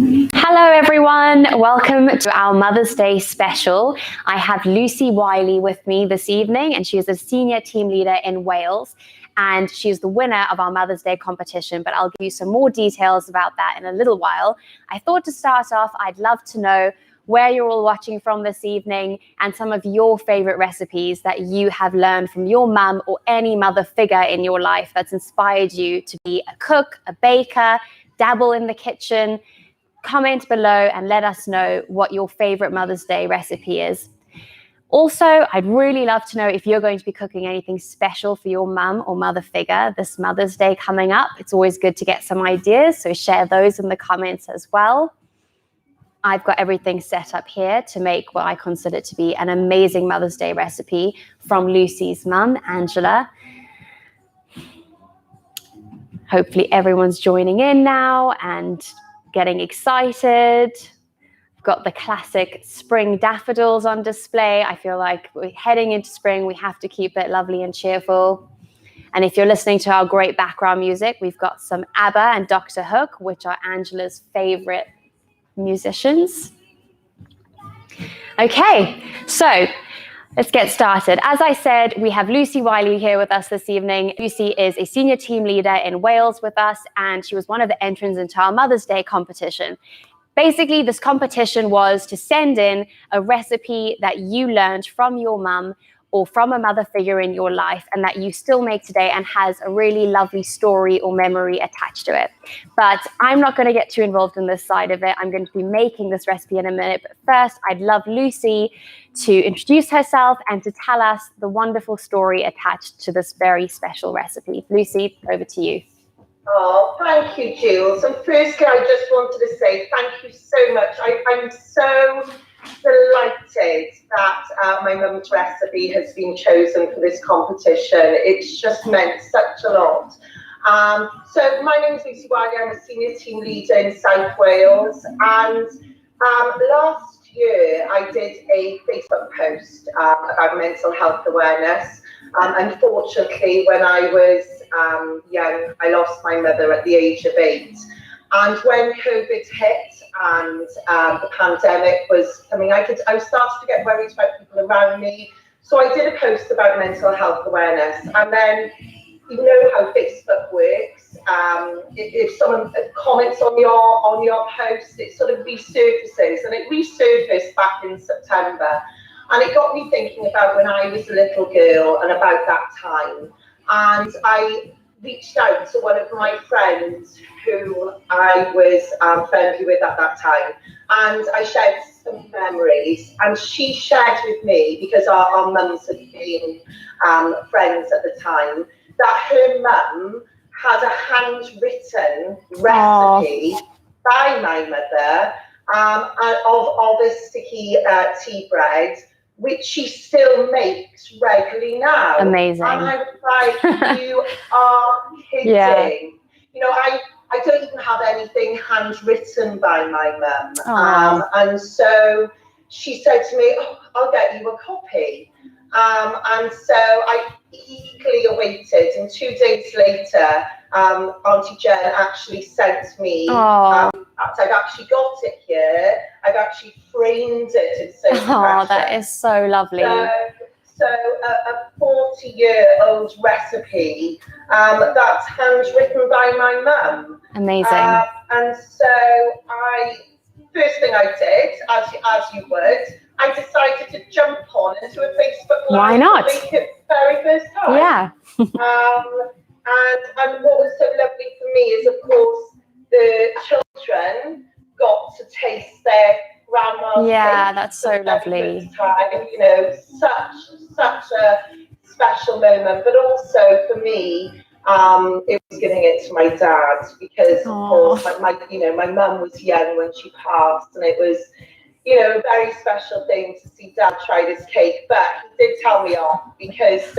Hello everyone, welcome to our Mother's Day special. I have Lucy Wiley with me this evening, and she is a senior team leader in Wales, and she's the winner of our Mother's Day competition, but I'll give you some more details about that in a little while. I thought to start off, I'd love to know where you're all watching from this evening and some of your favorite recipes that you have learned from your mum or any mother figure in your life that's inspired you to be a cook, a baker, dabble in the kitchen. Comment below and let us know what your favorite Mother's Day recipe is. Also, I'd really love to know if you're going to be cooking anything special for your mum or mother figure this Mother's Day coming up. It's always good to get some ideas, so share those in the comments as well. I've got everything set up here to make what I consider to be an amazing Mother's Day recipe from Lucy's mum, Angela. Hopefully everyone's joining in now and getting excited. We've got the classic spring daffodils on display. I feel like we're heading into spring. We have to keep it lovely and cheerful. And if you're listening to our great background music, we've got some ABBA and Dr. Hook, which are Angela's favorite musicians. Okay, so let's get started. As I said, we have Lucy Wiley here with us this evening. Lucy is a senior team leader in Wales with us, and she was one of the entrants into our Mother's Day competition. Basically, this competition was to send in a recipe that you learned from your mum or from a mother figure in your life and that you still make today and has a really lovely story or memory attached to it. But I'm not going to get too involved in this side of it. I'm going to be making this recipe in a minute. But first, I'd love Lucy to introduce herself and to tell us the wonderful story attached to this very special recipe. Lucy, over to you. Oh, thank you, Jules. And firstly, I just wanted to say thank you so much. I'm so delighted that my mum's recipe has been chosen for this competition. It's just meant such a lot. So my name is Lucy Wiley. I'm a senior team leader in South Wales, and last year I did a Facebook post about mental health awareness. Unfortunately, when I was young, I lost my mother at the age of 8. And when COVID hit and the pandemic was coming, I started to get worried about people around me. So I did a post about mental health awareness. And then, you know how Facebook works. If someone comments on your post, it sort of resurfaces. And it resurfaced back in September. And it got me thinking about when I was a little girl and about that time. And I reached out to one of my friends who I was friendly with at that time, and I shared some memories, and she shared with me, because our mums had been friends at the time, that her mum had a handwritten recipe by my mother of a sticky tea bread, which she still makes regularly now. Amazing. And I was like, you are kidding. Yeah. You know, I don't even have anything handwritten by my mum. And so she said to me, oh, I'll get you a copy. And so I eagerly awaited, and 2 days later, Auntie Jen actually sent me, I've actually got it here, I've actually framed it, it's so precious. That is so lovely. So a 40-year-old recipe that's handwritten by my mum. Amazing. And so first thing I did, as you would, I decided to jump on into a Facebook Live. Why not? For the very first time. Yeah. And what was so lovely for me is, of course, the children got to taste their grandma's Yeah, that's so lovely. Time. You know, such a special moment. But also for me, it was giving it to my dad, because of course my mum was young when she passed, and it was, you know, a very special thing to see Dad try this cake. But he did tell me off, because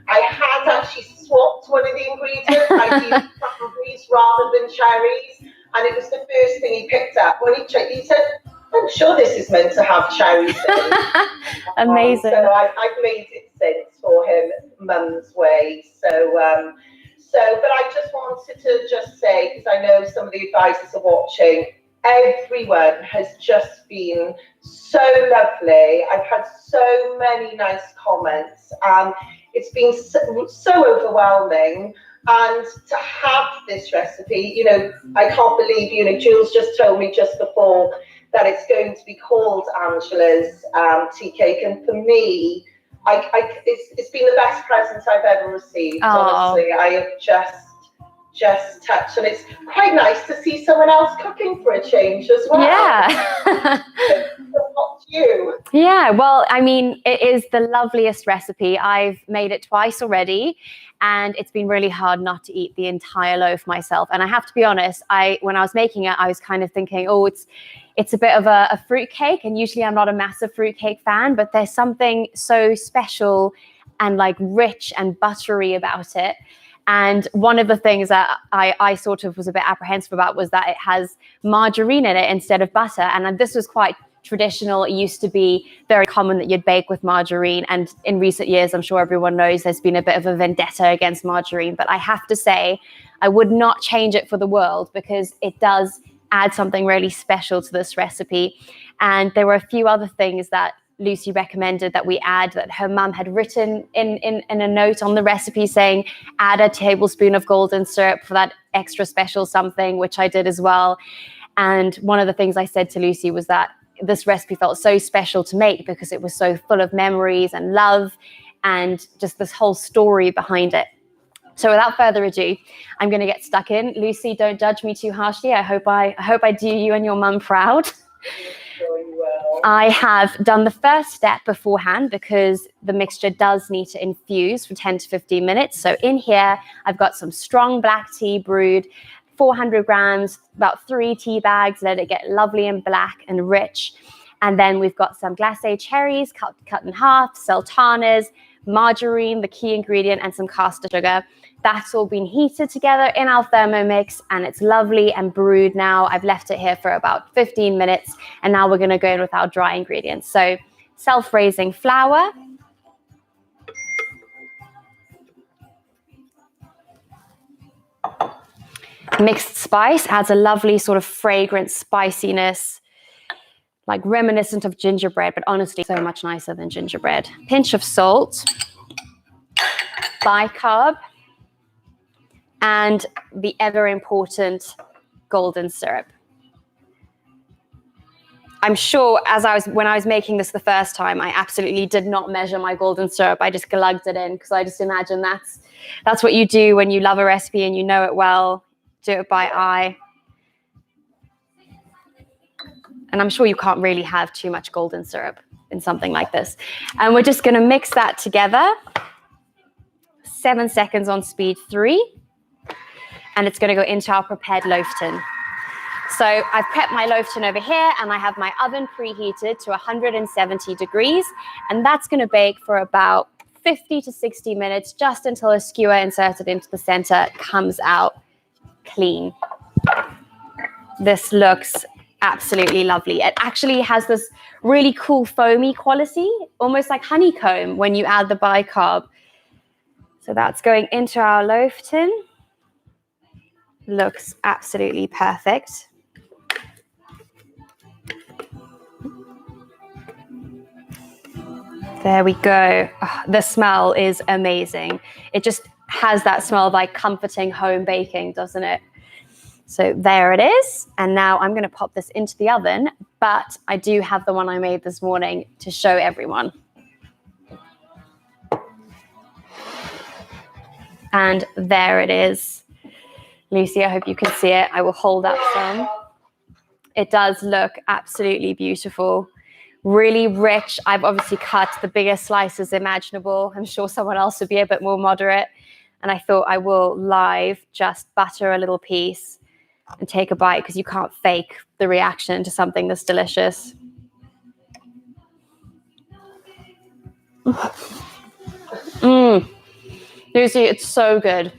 I had actually swapped one of the ingredients. I used strawberries rather than cherries, and it was the first thing he picked up. When he checked, he said, I'm sure this is meant to have cherries in it. Amazing. So I've made it since for him, Mum's way. But I just wanted to say, because I know some of the advisors are watching, everyone has just been so lovely. I've had so many nice comments. It's been so overwhelming. And to have this recipe, I can't believe, Jules just told me just before that it's going to be called Angela's tea cake. And for me, it's been the best present I've ever received. Oh. Honestly, I have just touched, and it's quite nice to see someone else cooking for a change as well. Yeah. Not you. Yeah, well, I mean, it is the loveliest recipe. I've made it twice already, and it's been really hard not to eat the entire loaf myself. And I have to be honest, when I was making it, I was kind of thinking, oh, it's a bit of a fruit cake, and usually I'm not a massive fruit cake fan, but there's something so special and like rich and buttery about it. And one of the things that I sort of was a bit apprehensive about was that it has margarine in it instead of butter. And this was quite traditional. It used to be very common that you'd bake with margarine. And in recent years, I'm sure everyone knows there's been a bit of a vendetta against margarine. But I have to say, I would not change it for the world, because it does add something really special to this recipe. And there were a few other things that Lucy recommended that we add, that her mum had written in a note on the recipe saying, add a tablespoon of golden syrup for that extra special something, which I did as well. And one of the things I said to Lucy was that this recipe felt so special to make because it was so full of memories and love and just this whole story behind it. So without further ado, I'm going to get stuck in. Lucy, don't judge me too harshly. I hope I do you and your mum proud. I have done the first step beforehand because the mixture does need to infuse for 10 to 15 minutes. So in here, I've got some strong black tea brewed, 400 grams, about 3 tea bags, let it get lovely and black and rich. And then we've got some glacé cherries cut in half, sultanas, margarine, the key ingredient, and some caster sugar. That's all been heated together in our Thermomix, and it's lovely and brewed now. I've left it here for about 15 minutes, and now we're going to go in with our dry ingredients. So self-raising flour, mixed spice adds a lovely sort of fragrant spiciness, like reminiscent of gingerbread, but honestly so much nicer than gingerbread. Pinch of salt, bicarb, and the ever important golden syrup. I'm sure when I was making this the first time, I absolutely did not measure my golden syrup. I just glugged it in because I just imagine that's what you do when you love a recipe and you know it well. Do it by eye. And I'm sure you can't really have too much golden syrup in something like this. And we're just going to mix that together. 7 seconds on speed 3. And it's going to go into our prepared loaf tin. So I've prepped my loaf tin over here, and I have my oven preheated to 170 degrees. And that's going to bake for about 50 to 60 minutes, just until a skewer inserted into the center comes out clean. This looks absolutely lovely. It actually has this really cool foamy quality, almost like honeycomb when you add the bicarb. So that's going into our loaf tin. Looks absolutely perfect. There we go. Oh, the smell is amazing. It just has that smell of like comforting home baking, doesn't it? So there it is. And now I'm going to pop this into the oven, but I do have the one I made this morning to show everyone. And there it is. Lucy, I hope you can see it. I will hold up some. It does look absolutely beautiful. Really rich. I've obviously cut the biggest slices imaginable. I'm sure someone else would be a bit more moderate. And I thought I will live just butter a little piece and take a bite, because you can't fake the reaction to something that's delicious. Lucy, it's so good.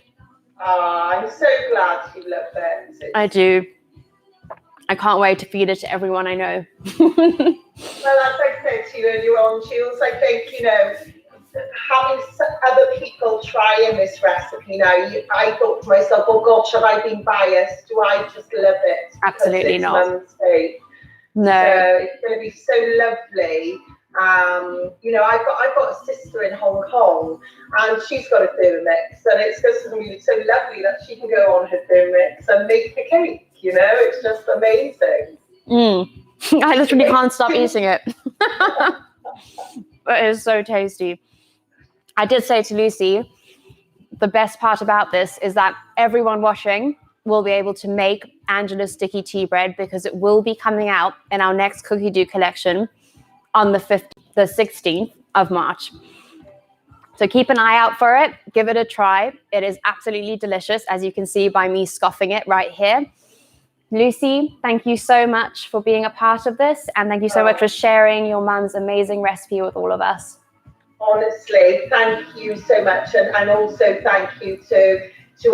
I'm so glad you love it. I do. I can't wait to feed it to everyone I know. Well, as I said to you earlier on, Jules, I think, having other people trying this recipe now, I thought to myself, oh gosh, have I been biased? Do I just love it? Absolutely not. Mum's Day. No. So it's going to be so lovely. You know, I've got a sister in Hong Kong, and she's got a Thermomix, and it's just going to be so lovely that she can go on her Thermomix and make a cake. You know, it's just amazing. I literally can't stop eating it. It is so tasty. I did say to Lucy, the best part about this is that everyone watching will be able to make Angela's sticky tea bread, because it will be coming out in our next Cookie Do collection on the 16th of March. So keep an eye out for it. Give it a try. It is absolutely delicious, as you can see by me scoffing it right here. Lucy, thank you so much for being a part of this, and thank you so much for sharing your mum's amazing recipe with all of us. Honestly, thank you so much, and also thank you to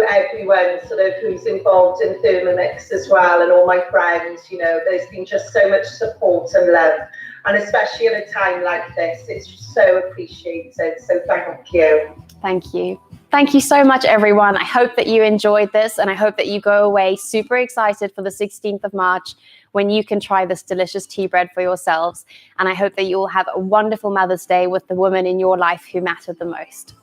everyone sort of who's involved in Thermomix as well, and all my friends. You know, there's been just so much support and love, and especially at a time like this, it's so appreciated. So thank you. Thank you. Thank you so much, everyone. I hope that you enjoyed this, and I hope that you go away super excited for the 16th of March, when you can try this delicious tea bread for yourselves. And I hope that you will have a wonderful Mother's Day with the woman in your life who mattered the most.